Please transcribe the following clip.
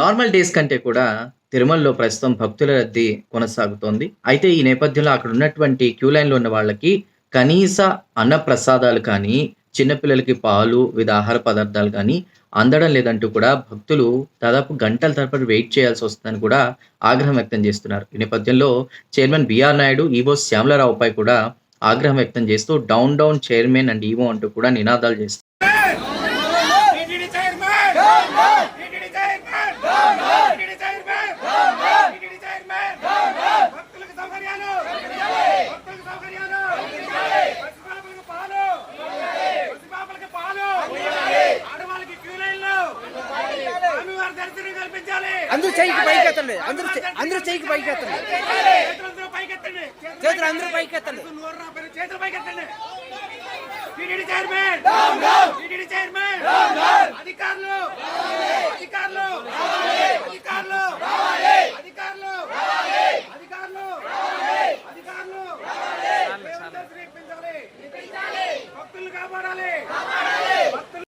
Normal days కంటే కూడా తిరుమలలో ప్రస్తుతం భక్తుల రద్దీ కొనసాగుతోంది. అయితే ఈ నేపథ్యంలో అక్కడ ఉన్నటువంటి క్యూ లైన్‌లో ఉన్న వాళ్ళకి కనీస అన్నప్రసాదాలు కానీ, చిన్న పిల్లలకి పాలు, వివిధ ఆహార పదార్థాలు గానీ అందడం లేదంటూ కూడా భక్తులు దాదాపు గంటల తరబడి వెయిట్ చేయాల్సొస్తుందని కూడా ఆగ్రహం వ్యక్తం చేస్తున్నారు. ఈ నేపథ్యంలో చైర్మన్ బీఆర్ నాయుడు, ఈవో శ్యామలరావుపై కూడా ఆగ్రహం వ్యక్తం చేస్తూ down down chairman and EO అంటూ కూడా నినాదాలు చేస్తున్నారు. TTD chairman down down TTD chairman down down TTD chairman down down TTD chairman down down భక్తులకు సౌకర్యాలు భక్తులకు సౌకర్యాలు పసిపాపలకు పాలు పసిపాపలకు పాలు ఆడవాళ్ళకి క్యూ లైన్లు స్వామివారి దర్శనం కల్పించాలి. అందరూ చెయ్యికి పైకెత్తండి. అందరూ చెయ్యికి పైకెత్తండి. చేతులందరూ పైకెత్తండి. చేతులు అందరూ పైకెత్తండి. చేతులు పైకెత్తండి. TTD chairman down down TTD chairman down down అధికారులు